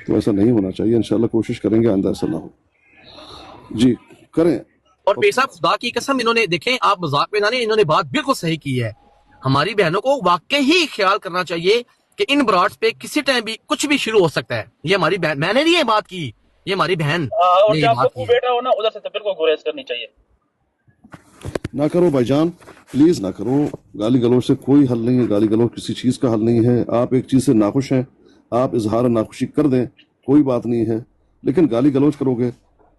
تو ایسا نہیں ہونا چاہیے. انشاءاللہ کوشش کریں گے آئندہ ایسا نہ ہو. جی کریں. اور پیر صاحب خدا کی قسم انہوں نے دیکھیں آپ مذاق میں نہ لیں، انہوں نے بات بالکل صحیح کی ہے. ہماری بہنوں کو واقعی ہی خیال کرنا چاہیے کہ ان براڈس پہ کسی ٹائم بھی کچھ بھی شروع ہو سکتا ہے. یہ ہماری بہن، میں نے نہیں یہ بات کی، یہ ہماری بہن اور نے یہ جب بات پپو کی ہے. بیٹا ہو نا ادھر سے تو بالکل گریز کرنی چاہیے. نہ کرو بھائی جان، پلیز نہ کرو. گالی گلوچ سے کوئی حل نہیں ہے، گالی گلوچ کسی چیز کا حل نہیں ہے. آپ ایک چیز سے ناخوش ہیں، آپ اظہار ناخوشی کر دیں، کوئی بات نہیں ہے، لیکن گالی گلوچ کرو گے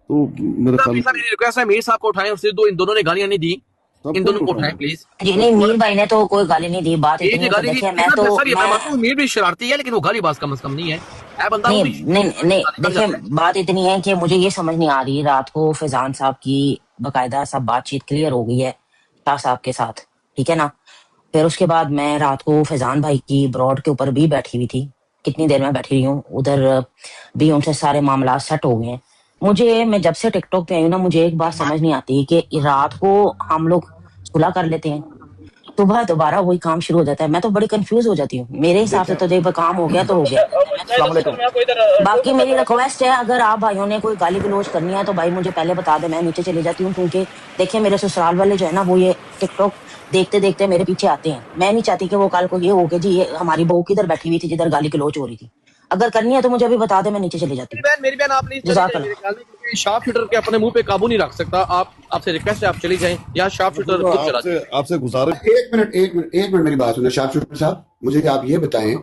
تو میرے خیال پیر صاحب میری ریکویسٹ ہے میر صاحب کو اٹھائیں اور صرف ان دونوں نے گالیاں نہیں دی، سب ان کو دونوں کو اٹھائیں. اٹھائیں پلیز. جی نہیں، میر بھائی نے تو کوئی گالی نہیں دی. بات یہ اتنی جو ہے کہ گالی دی دیکھیے میں مانتا ہوں میر بھی شرارتی ہے، لیکن وہ گالی باز کم از کم نہیں ہے. اے بندہ وہ نہیں بھی نہیں نہیں گالی کر دیکھیں، جاتا ہے. بات اتنی ہے کہ مجھے یہ سمجھ نہیں آ رہی. رات کو فیضان صاحب کی باقاعدہ سب بات چیت کلیئر ہو گئی ہے شاہ صاحب کے ساتھ، ٹھیک ہے نا. پھر اس کے بعد میں رات کو فیضان بھائی کی براڈ کے اوپر بھی بیٹھی ہوئی تھی، کتنی دیر میں بیٹھی ہوئی ہوں ادھر بھی، ان سے سارے معاملات سیٹ ہو گئے ہیں. میں جب سے ٹک ٹاک پہ آئی ہوں نا، مجھے ایک بات سمجھ نہیں آتی کہ رات کو ہم لوگ صلح کر لیتے ہیں، صبح دوبارہ وہی کام شروع ہو جاتا ہے. میں تو بڑی کنفیوز ہو جاتی ہوں. میرے حساب سے تو دیکھ کام ہو گیا تو ہو گیا. مجاہد السلام السلام علیکم. میں آپ کو ادھر باقی ٹوپک میری کرتا ہوں. ریکویسٹ ہے، اگر آپ بھائیوں نے کوئی گالی گلوچ کرنی ہے تو بھائی مجھے پہلے بتا دیں، میں نیچے چلی جاتی ہوں. کیونکہ دیکھیں میرے سسرال والے جو ہے نا، وہ یہ ٹک ٹاک دیکھتے دیکھتے میرے پیچھے آتے ہیں. میں نہیں چاہتی کہ وہ کل کو یہ ہو کہ جی یہ ہماری بہو کدھر بیٹھی ہوئی تھی جدھر گالی گلوچ ہو رہی تھی. اگر کرنی ہے تو مجھے ابھی بتا دیں، میں نیچے چلی جاتی ہوں. میری بہن آپ پلیز چلی جزاک جائیں اللہ. میرے خیال میں، کیونکہ شارپ شوٹر کے اپنے منہ پہ قابو نہیں رکھ سکتا. آپ سے ریکویسٹ ہے آپ چلی جائیں، یا شارپ شوٹر خود چلا جائے. آپ سے گزارش. ایک منٹ میری بات سنیں. شاہ شوٹر صاحب مجھے آپ یہ بتائیں،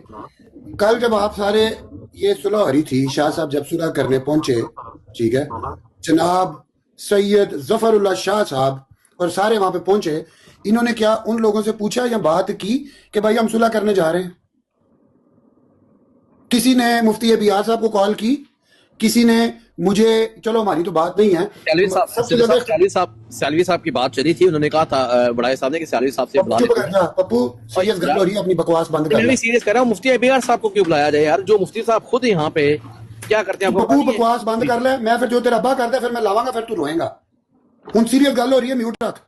کل جب آپ سارے یہ صلح ہو رہی تھی، شاہ صاحب جب صلح کرنے پہنچے، ٹھیک ہے، جناب سید ظفر اللہ شاہ صاحب اور سارے وہاں پہ پہنچے، انہوں نے کیا ان لوگوں سے پوچھا یا بات کی کہ بھائی ہم صلح کرنے جا رہے ہیں؟ کسی نے مفتی ابیار صاحب کو کال کی، کسی نے مجھے، چلو ہماری تو بات نہیں ہے. سب سے زیادہ سیلوی صاحب کی بات چلی تھی، انہوں نے کہا تھا بڑائے صاحب نے کہ سیلوی صاحب سے پپو بلا چپ لیتے کر ہیں. جا، پپو سیریس گل ہو رہی ہے، اپنی بکواس بند کر میں لے. بھی سیریس کر رہا ہوں. مفتی ابیار صاحب کو کیوں بلایا جائے یار؟ جو مفتی صاحب خود یہاں پہ کیا کرتے ہیں آپ کو پتا پپو نہیں ہے. بکواس بند کر لے. میں پھر جو تیرا ابا کرتا ہے پھر میں لاواں گا، پھر تو روئیں گا. ہوں سیریس گل ہو رہی ہے، میوٹ رکھ.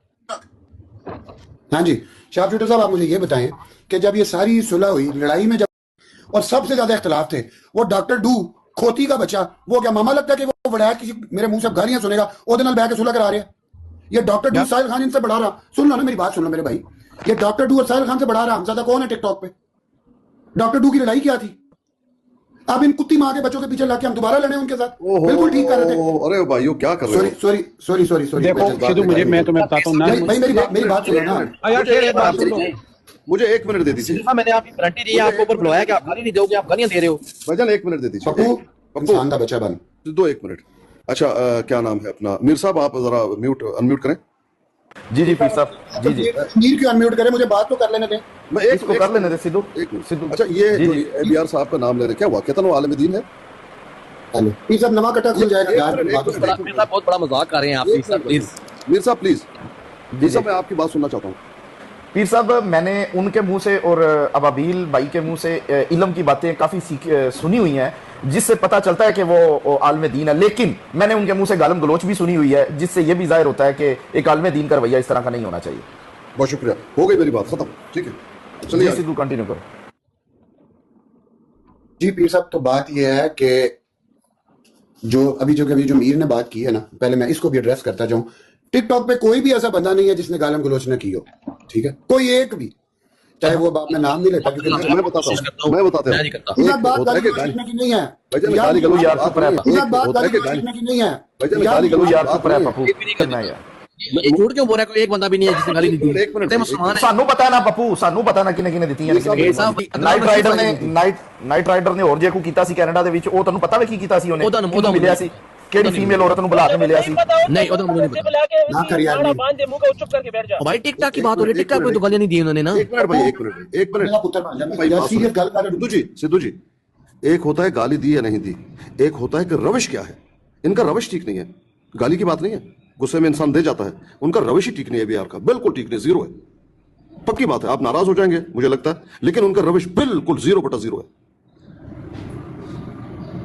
ہاں جی شاہ شوٹر صاحب، آپ مجھے یہ بتائیں کہ جب یہ ساری صلح ہوئی، لڑائی میں جب اور سب سے زیادہ اختلاف تھے، وہ ڈاکٹر ڈو کھوتی کا بچہ، وہ کیا ماما لگتا ہے کہ وہ بڑا کسی میرے منہ سے گالیاں سنے گا، وہ دن بہ کے صلح کرا رہے ہیں؟ یہ ڈاکٹر ڈو ساحل خان ان سے بڑھا رہا، سن لو نا میری بات، سن لو میرے بھائی، یہ ڈاکٹر ڈو اور ساحل خان سے بڑھا رہا. ہم زیادہ کون ہے ٹک ٹاک پہ؟ ڈاکٹر ڈو کی لڑائی کیا تھی؟ اب ان کتی ماں کے بچوں کے پیچھے لگ کے ہم دوبارہ لڑے ان کے ساتھ؟ بالکل ٹھیک کر رہے تھے. ارے بھائیو کیا کر رہے ہو؟ دیکھو سدھو، میں تمہیں بتاتا ہوں نا، بھائی میری بات سنو نا. مجھے ایک منٹ دے دیجیے. میں نے آپ کی گارنٹی دی ہے، آپ کو اوپر بلوایا کہ آپ گالی نہیں دو گے، آپ گالیاں دے رہے ہو. بھائی جان ایک منٹ دے دیجیے. پپو انسان کا بچہ بن. دو ایک منٹ. اچھا کیا نام ہے اپنا؟ میر صاحب آپ ذرا انمیوٹ کریں. جی جی پیر صاحب، جی جی میر کیوں انمیوٹ کرے؟ مجھے بات تو کر لینے دیں. میں اس کو کر لینے دے سدھو. اچھا یہ جی جو جی اے بی آر صاحب کا نام لے رہے، کیا واقعتاً وہ عالم دین ہے؟ یہ سب نواں کٹا کھل جائے گا یار. بہت بڑا مذاق کر رہے ہیں آپ پلیز. میر صاحب پلیز. جی صاحب میں آپ کی بات سننا چاہتا ہوں. پیر صاحب، میں نے ان کے منہ سے اور ابابیل بھائی کے منہ سے علم کی باتیں کافی سنی ہوئی ہیں، جس سے پتہ چلتا ہے کہ وہ عالم دین ہے. لیکن میں نے ان کے منہ سے گالم گلوچ بھی سنی ہوئی ہے، جس سے یہ بھی ظاہر ہوتا ہے کہ ایک عالم دین کا رویہ اس طرح کا نہیں ہونا چاہیے. بہت شکریہ، ہو گئی میری بات ختم. ٹھیک ہے چلیے جی سدھو کنٹینیو کرو. جی پیر صاحب، تو بات یہ ہے کہ جو میر نے بات کی ہے نا، پہلے میں اس کو بھی ایڈریس کرتا جاؤں. ٹک ٹاک پہ کوئی بھی ایسا بندہ نہیں ہے جس نے گالم گلوچ نہ کی ہو، ٹھیک ہے؟ کوئی ایک بھی، چاہے وہ باپ میں نام نہیں لیتا، کیونکہ میں بتاتا ہوں. اس وقت بات گالی گلوچ سیکھنے کی نہیں ہے. گالی گلوچ یار چپ رہے اس وقت بات گالی گلوچ سیکھنے کی نہیں ہے. گالی چلو گلوچ یار چپ رہے پپو. یہ جھوٹ کیوں بول رہا ہے؟ کوئی ایک بندہ بھی نہیں ہے جس نے گالی نہیں دی. ایک منٹ. سانو پتا ہے نا پپو، سانو پتا نا کنے کنے دتی ہیں. نائٹ رائڈر نے اور جے کو کیتا سی کینیڈا دے وچ، او تانوں پتہ ہے کی کیتا سی اونے؟ اودا ملیا سی کیڑی فیمیل عورت نوں بلا کے ملیا سی؟ نہیں اودا مجھے نہیں پتا. نہ کر یار. باندھ دے منہ کا، چپ کر کے بیٹھ جا. بھائی ٹک ٹاک کی بات ہو رہی ہے، ٹک ٹاک پہ تو گالیاں نہیں دی انہوں نے نا. ایک منٹ بھائی، ایک منٹ. میرا پتر بن جا. میں سیریس گل کر رہا ہوں. سدھو جی، ایک ہوتا ہے گالی دی یا نہیں دی، ایک ہوتا ہے کہ روش کیا ہے. ان کا روش ٹھیک نہیں ہے. گالی کی بات نہیں ہے، غصے میں انسان دے جاتا ہے. ان کا روش ہی ٹھیک نہیں ہے. بی آر کا بالکل ٹھیک نہیں، زیرو ہے. پکی بات ہے، آپ ناراض ہو جائیں گے مجھے لگتا ہے، لیکن ان کا روش بالکل 0/0 ہے.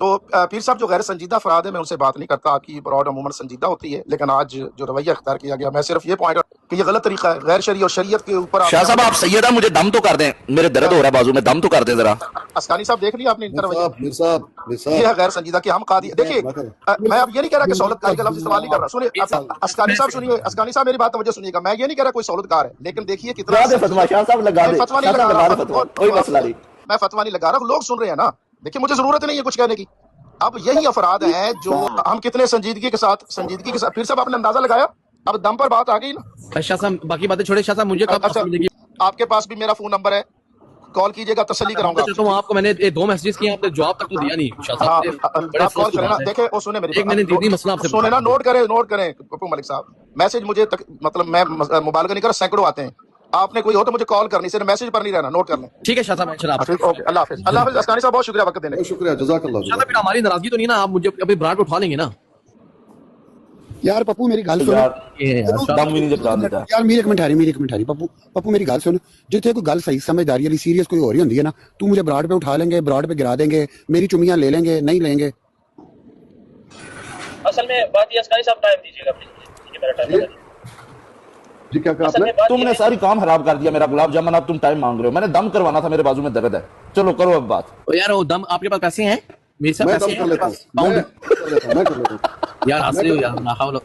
تو پیر صاحب جو غیر سنجیدہ افراد ہیں میں ان سے بات نہیں کرتا، آپ کی براڈ عموماً سنجیدہ ہوتی ہے، لیکن آج جو رویہ اختیار کیا گیا میں صرف یہ پوائنٹ کہ یہ غلط طریقہ ہے، غیر شرعی اور شریعت کے اوپر شاہ صاحب آپ سیدہ مجھے دم تو کر دیں، میرے درد ہو رہا ہے بازو میں، دم تو کر دیں ذرا. اسکانی صاحب دیکھ لیا آپ نے ان کا رویہ، میر صاحب یہ ہے غیر سنجیدہ کہ ہم قاضی. دیکھیے میں اب یہ نہیں کہہ رہا کہ سہولت کاری کا لفظ استعمال نہیں کر رہا، سنیے اسکانی صاحب سنیے، اسکانی صاحب میری بات توجہ سنیے گا، میں یہ نہیں کہہ رہا کوئی سہولت کار ہے، لیکن دیکھیے کتنا لگا دے فتوا شاہ صاحب، لگا دے فتوا شاہ نہیں صاحب، لگا لگا رہا، دے فتوا، کوئی مسئلہ نہیں. میں فتوا نہیں لگا رہا، لوگ سن رہے ہیں نا. دیکھیے مجھے ضرورت نہیں ہے کچھ کہنے کی. اب یہی افراد ہیں جو ہم کتنے سنجیدگی کے ساتھ پھر صاحب آپ نے اندازہ لگایا، اب دم پر بات آ گئی نا. شاہ صاحب باقی باتیں چھوڑے، شاہ صاحب مجھے کب اچھا ملے گی؟ آپ کے پاس بھی میرا فون نمبر ہے، کال کیجیے گا، تسلی کراؤں گا. چاہتا ہوں آپ کو میں نے 2 میسجز کیے، آپ نے جواب تک تو دیا نہیں شاہ ہاں صاحب. بڑے آپ کال افسوس کی کریں نا. بات ہے. دیکھیں وہ سنیں میری ایک میں نے دیدی مسئلہ آپ سے سنیں نا، نوٹ کریں پپو ملک صاحب. میسج مجھے مطلب میں مبالغہ نہیں کر رہا، سینکڑوں آتے ہیں. آپ نے کوئی ہو تو مجھے کال کرنی، صرف میسج پر نہیں رہنا، نوٹ کر لیں. ٹھیک ہے شاہ صاحب، انشاءاللہ. ٹھیک، اوکے، اللہ حافظ. اللہ حافظ اسکانی صاحب، بہت شکریہ وقت دینے بہت شکریہ، جزاک اللہ. شاہ صاحب پھر ہماری ناراضگی تو نہیں نا، آپ مجھے ابھی براڈ اٹھا لیں گے نا؟ یار پپو میری گل سن یار دم بھی نہیں جب جان دیتا. یار میری ایک منٹ ہاری پپو میری گل سن. جتنے کوئی گل صحیح سمجھداری والی سیریس کوئی ہو رہی ہوندی ہے نا، تو مجھے براڈ پہ اٹھا لیں گے، براڈ پہ گرا دیں گے، میری چمیاں لے لیں گے، نہیں لیں گے. اصل میں بات یہ اسکانی صاحب ٹائم دیجیے گا پلیز، یہ میرا ٹائم ہے. جی کیا کہا آپ اصل نے؟ میں بات تم یہ نے ہے ساری کام خراب کر دیا میرا گلاب جامن. اب تم ٹائم مانگ رہے ہو، میں نے دم کروانا تھا، میرے بازو میں درد ہے. چلو کرو اب بات. یار وہ دم آپ کے پاس پیسے ہیں؟ میرے ساتھ میں پیسے دم کر لیتا ہوں، ہیں؟ میں کر لیتا ہوں. یار ہنس رہے ہو یار، لا حول